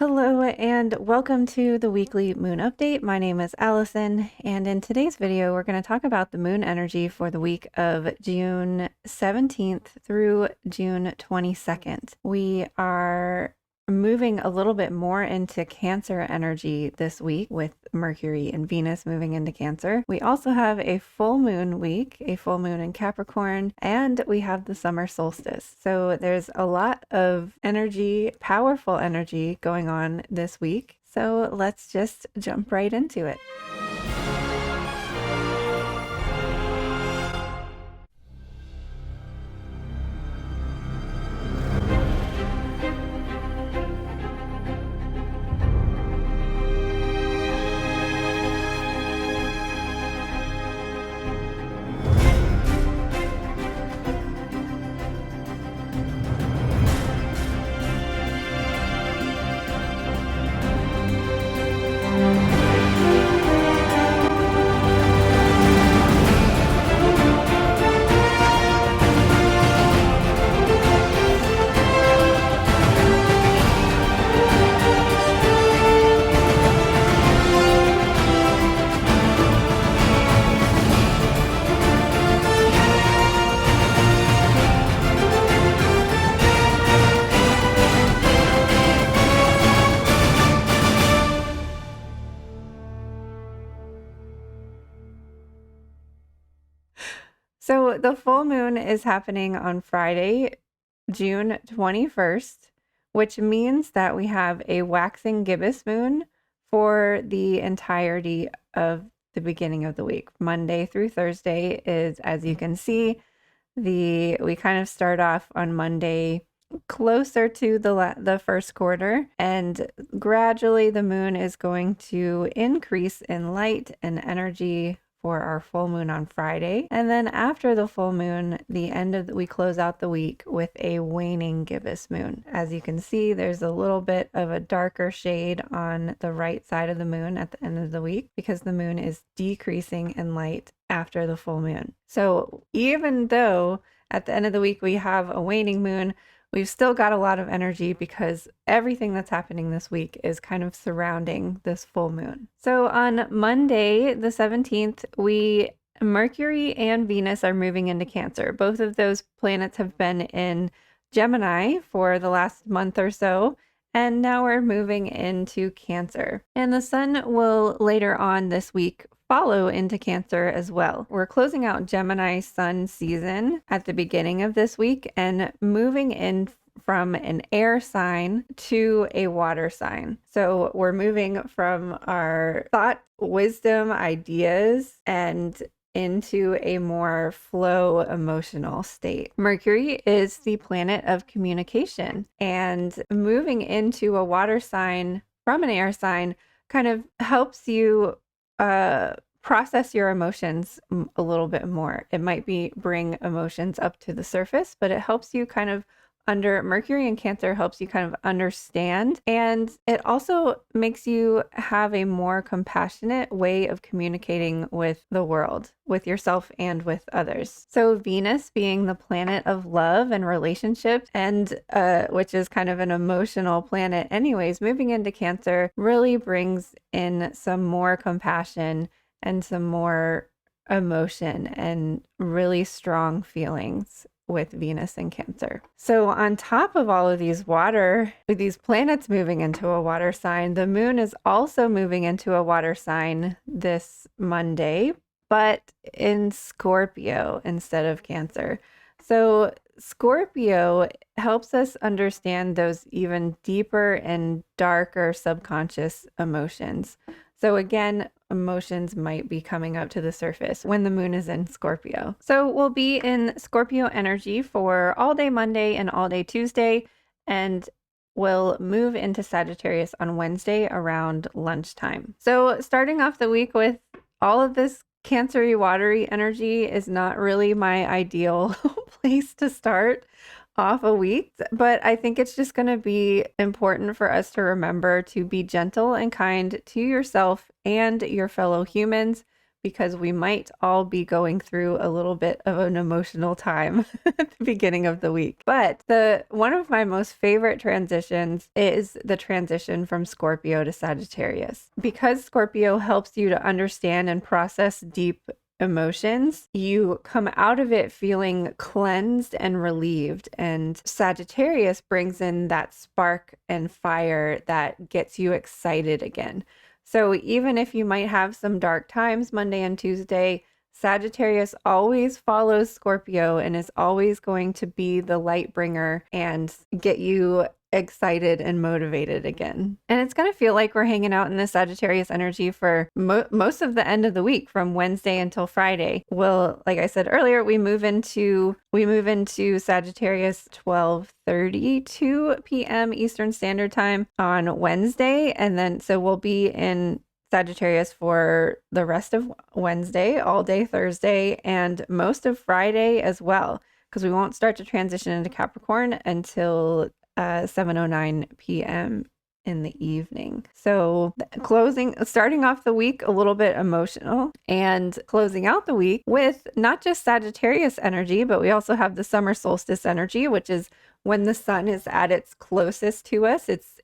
Hello and welcome to the weekly moon update. My name is Allison, and in today's video, we're going to talk about the moon energy for the week of June 17th through June 22nd. We are moving a little bit more into Cancer energy this week with Mercury and Venus moving into Cancer. We also have a full moon week, a full moon in Capricorn, and we have the summer solstice. So there's a lot of energy, powerful energy going on this week. So let's just jump right into it. So the full moon is happening on Friday, June 21st, which means that we have a waxing gibbous moon for the entirety of the beginning of the week. Monday through Thursday is, as you can see, we kind of start off on Monday closer to the first quarter, and gradually the moon is going to increase in light and energy for our full moon on Friday. And then after the full moon, we close out the week with a waning gibbous moon. As you can see, there's a little bit of a darker shade on the right side of the moon at the end of the week because the moon is decreasing in light after the full moon. So even though at the end of the week we have a waning moon, we've still got a lot of energy because everything that's happening this week is kind of surrounding this full moon. So on Monday, the 17th, Mercury and Venus are moving into Cancer. Both of those planets have been in Gemini for the last month or so, and now we're moving into Cancer. And the sun will later on this week follow into Cancer as well. We're closing out Gemini sun season at the beginning of this week and moving in from an air sign to a water sign. So we're moving from our thought, wisdom, ideas, and into a more flow emotional state. Mercury is the planet of communication, and moving into a water sign from an air sign kind of helps you process your emotions a little bit more. It might bring emotions up to the surface, but it helps you kind of Mercury and Cancer helps you kind of understand, and it also makes you have a more compassionate way of communicating with the world, with yourself and with others. So Venus being the planet of love and relationships, and which is kind of an emotional planet anyways, moving into Cancer really brings in some more compassion and some more emotion and really strong feelings with Venus and Cancer. So on top of all of these planets moving into a water sign, the moon is also moving into a water sign this Monday, but in Scorpio instead of Cancer. So Scorpio helps us understand those even deeper and darker subconscious emotions. So again, emotions might be coming up to the surface when the moon is in Scorpio. So we'll be in Scorpio energy for all day Monday and all day Tuesday, and we'll move into Sagittarius on Wednesday around lunchtime. So starting off the week with all of this Cancer-y, watery energy is not really my ideal place to start off a week, but I think it's just going to be important for us to remember to be gentle and kind to yourself and your fellow humans because we might all be going through a little bit of an emotional time at the beginning of the week. But one of my most favorite transitions is the transition from Scorpio to Sagittarius. Because Scorpio helps you to understand and process deep emotions, you come out of it feeling cleansed and relieved. And Sagittarius brings in that spark and fire that gets you excited again. So even if you might have some dark times Monday and Tuesday, Sagittarius always follows Scorpio and is always going to be the light bringer and get you excited and motivated again. And it's going to feel like we're hanging out in the Sagittarius energy for most of the end of the week, from Wednesday until Friday. Well, like I said earlier, we move into Sagittarius 12:32 p.m. Eastern Standard Time on Wednesday, and then so we'll be in Sagittarius for the rest of Wednesday, all day Thursday, and most of Friday as well, because we won't start to transition into Capricorn until 7:09 p.m. in the evening. So starting off the week a little bit emotional, and closing out the week with not just Sagittarius energy, but we also have the summer solstice energy, which is when the sun is at its closest to us. It's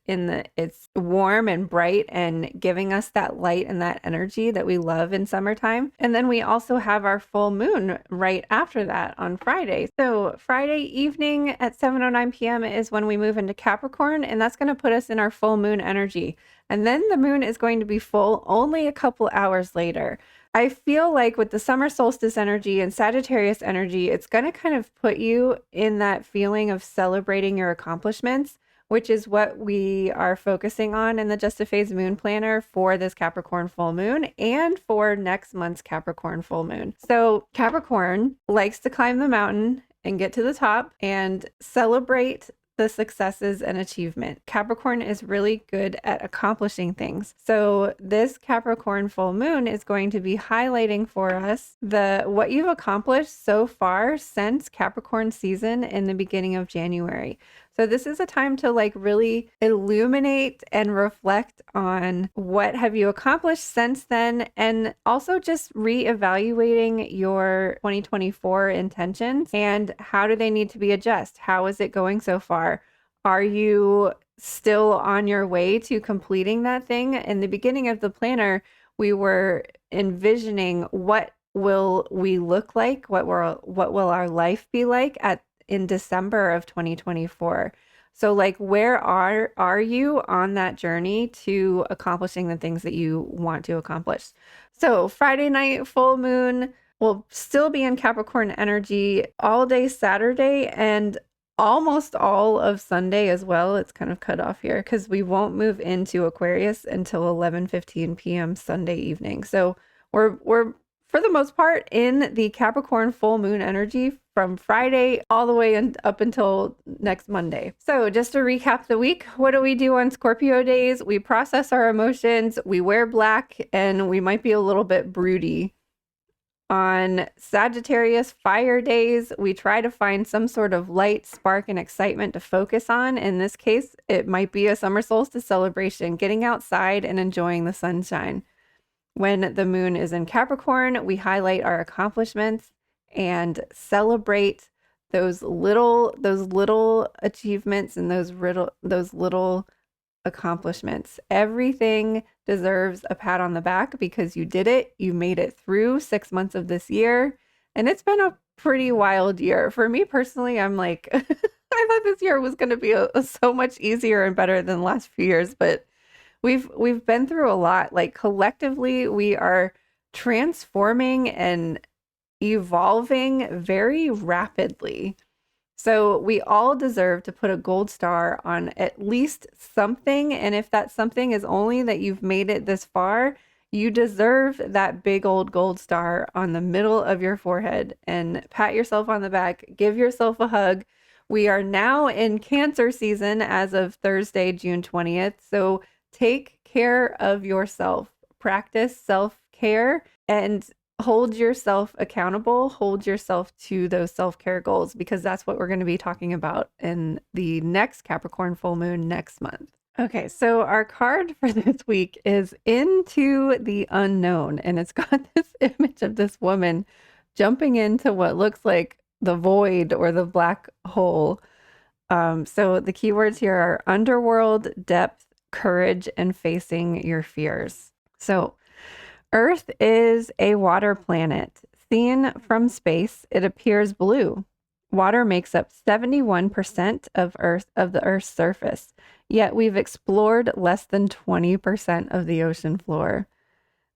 warm and bright and giving us that light and that energy that we love in summertime. And then we also have our full moon right after that on Friday. So Friday evening at 7:09 p.m. is when we move into Capricorn, and that's going to put us in our full moon energy. And then the moon is going to be full only a couple hours later. I feel like with the summer solstice energy and Sagittarius energy, it's going to kind of put you in that feeling of celebrating your accomplishments, which is what we are focusing on in the Just a Phase Moon Planner for this Capricorn full moon and for next month's Capricorn full moon. So Capricorn likes to climb the mountain and get to the top and celebrate the successes and achievement. Capricorn is really good at accomplishing things. So this Capricorn full moon is going to be highlighting for us what you've accomplished so far since Capricorn season in the beginning of January. So this is a time to really illuminate and reflect on what have you accomplished since then, and also just reevaluating your 2024 intentions and how do they need to be adjusted? How is it going so far? Are you still on your way to completing that thing? In the beginning of the planner, we were envisioning what will we look like, what will our life be like in December of 2024. So where are you on that journey to accomplishing the things that you want to accomplish? So Friday night full moon will still be in Capricorn energy all day Saturday and almost all of Sunday as well. It's kind of cut off here because we won't move into Aquarius until 11:15 p.m. Sunday evening. So we're for the most part in the Capricorn full moon energy from Friday all the way up until next Monday. So just to recap the week, what do we do on Scorpio days? We process our emotions, we wear black, and we might be a little bit broody. On Sagittarius fire days, we try to find some sort of light, spark, and excitement to focus on. In this case, it might be a summer solstice celebration, getting outside and enjoying the sunshine. When the moon is in Capricorn, we highlight our accomplishments and celebrate those little achievements and those little accomplishments. Everything deserves a pat on the back because you did it. You made it through 6 months of this year, and it's been a pretty wild year. For me personally, I'm like, I thought this year was going to be so much easier and better than the last few years, but we've been through a lot. Collectively, we are transforming and evolving very rapidly. So we all deserve to put a gold star on at least something. And if that something is only that you've made it this far, you deserve that big old gold star on the middle of your forehead, and pat yourself on the back, give yourself a hug. We are now in Cancer season as of Thursday, June 20th. So take care of yourself, practice self-care, and hold yourself accountable, hold yourself to those self-care goals, because that's what we're going to be talking about in the next Capricorn full moon next month. Okay, so our card for this week is Into the Unknown, and it's got this image of this woman jumping into what looks like the void or the black hole. So the keywords here are underworld, depth, courage, and facing your fears. So Earth is a water planet. Seen from space, it appears blue. Water makes up 71% of the Earth's surface, yet we've explored less than 20% of the ocean floor.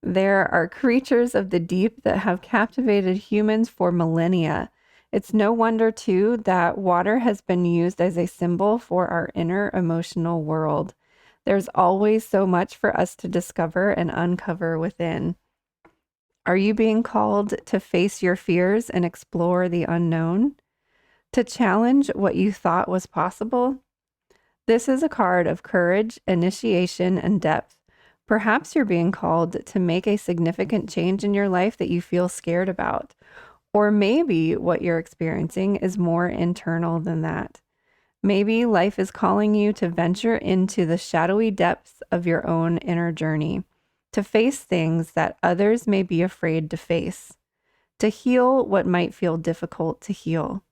There are creatures of the deep that have captivated humans for millennia. It's no wonder, too, that water has been used as a symbol for our inner emotional world. There's always so much for us to discover and uncover within. Are you being called to face your fears and explore the unknown? To challenge what you thought was possible? This is a card of courage, initiation, and depth. Perhaps you're being called to make a significant change in your life that you feel scared about. Or maybe what you're experiencing is more internal than that. Maybe life is calling you to venture into the shadowy depths of your own inner journey, to face things that others may be afraid to face, to heal what might feel difficult to heal,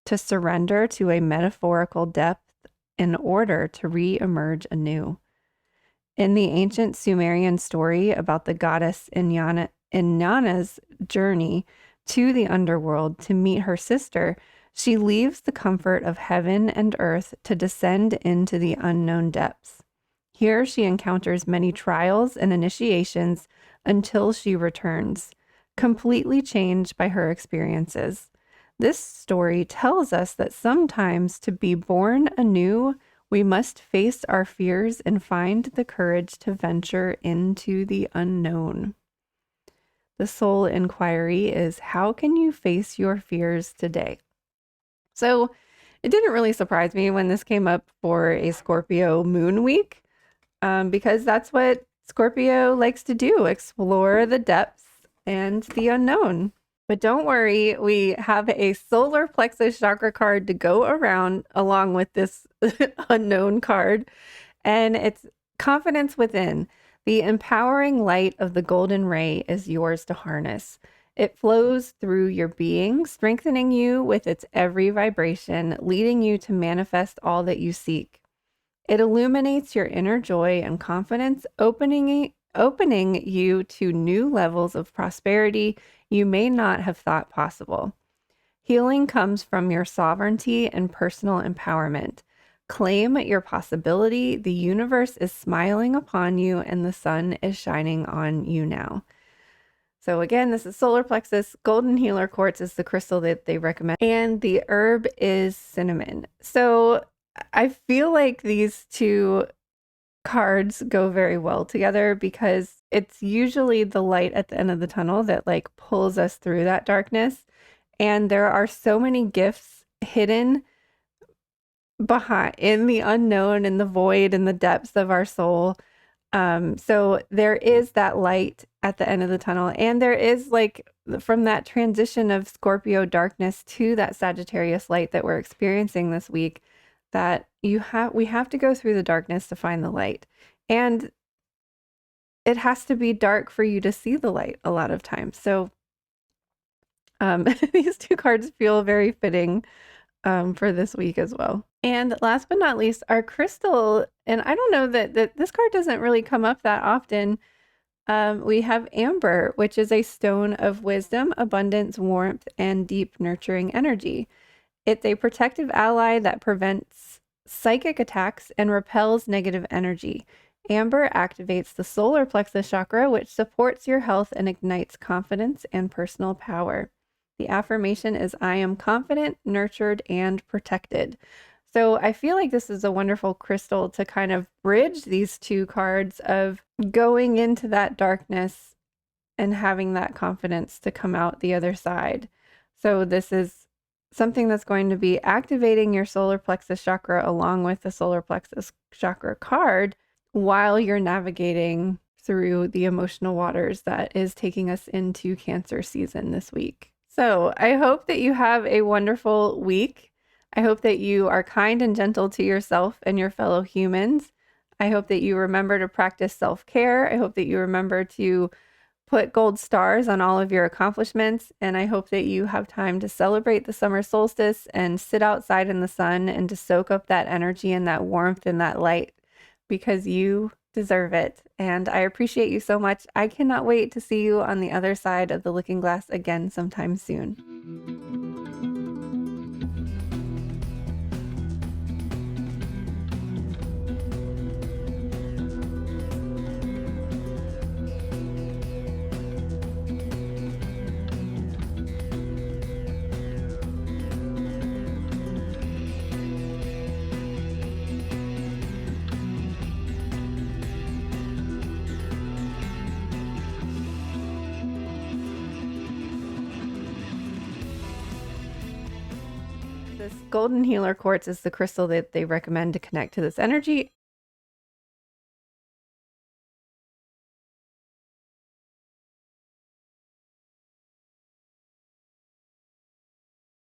to surrender to a metaphorical depth in order to re-emerge anew. In the ancient Sumerian story about the goddess Inanna's journey to the underworld to meet her sister, she leaves the comfort of heaven and earth to descend into the unknown depths. Here she encounters many trials and initiations until she returns, completely changed by her experiences. This story tells us that sometimes to be born anew, we must face our fears and find the courage to venture into the unknown. The soul inquiry is, how can you face your fears today? So it didn't really surprise me when this came up for a Scorpio moon week, because that's what Scorpio likes to do, explore the depths and the unknown. But don't worry, we have a solar plexus chakra card to go around along with this unknown card, and it's confidence within. The empowering light of the golden ray is yours to harness. It flows through your being, strengthening you with its every vibration, leading you to manifest all that you seek. It illuminates your inner joy and confidence, opening you to new levels of prosperity you may not have thought possible. Healing comes from your sovereignty and personal empowerment. Claim your possibility. The universe is smiling upon you and the sun is shining on you now. So again, this is solar plexus. Golden healer quartz is the crystal that they recommend. And the herb is cinnamon. So I feel like these two cards go very well together because it's usually the light at the end of the tunnel that like pulls us through that darkness. And there are so many gifts hidden behind in the unknown, in the void, in the depths of our soul. So there is that light at the end of the tunnel, and there is like from that transition of Scorpio darkness to that Sagittarius light that we're experiencing this week, that we have to go through the darkness to find the light. And it has to be dark for you to see the light a lot of times. So these two cards feel very fitting for this week as well. And last but not least, our crystal, and I don't know that this card doesn't really come up that often. We have amber, which is a stone of wisdom, abundance, warmth, and deep nurturing energy. It's a protective ally that prevents psychic attacks and repels negative energy. Amber activates the solar plexus chakra, which supports your health and ignites confidence and personal power. The affirmation is, I am confident, nurtured, and protected. So I feel like this is a wonderful crystal to kind of bridge these two cards of going into that darkness and having that confidence to come out the other side. So this is something that's going to be activating your solar plexus chakra along with the solar plexus chakra card while you're navigating through the emotional waters that is taking us into Cancer season this week. So I hope that you have a wonderful week. I hope that you are kind and gentle to yourself and your fellow humans. I hope that you remember to practice self-care. I hope that you remember to put gold stars on all of your accomplishments. And I hope that you have time to celebrate the summer solstice and sit outside in the sun and to soak up that energy and that warmth and that light, because you deserve it. And I appreciate you so much. I cannot wait to see you on the other side of the looking glass again sometime soon. This golden healer quartz is the crystal that they recommend to connect to this energy.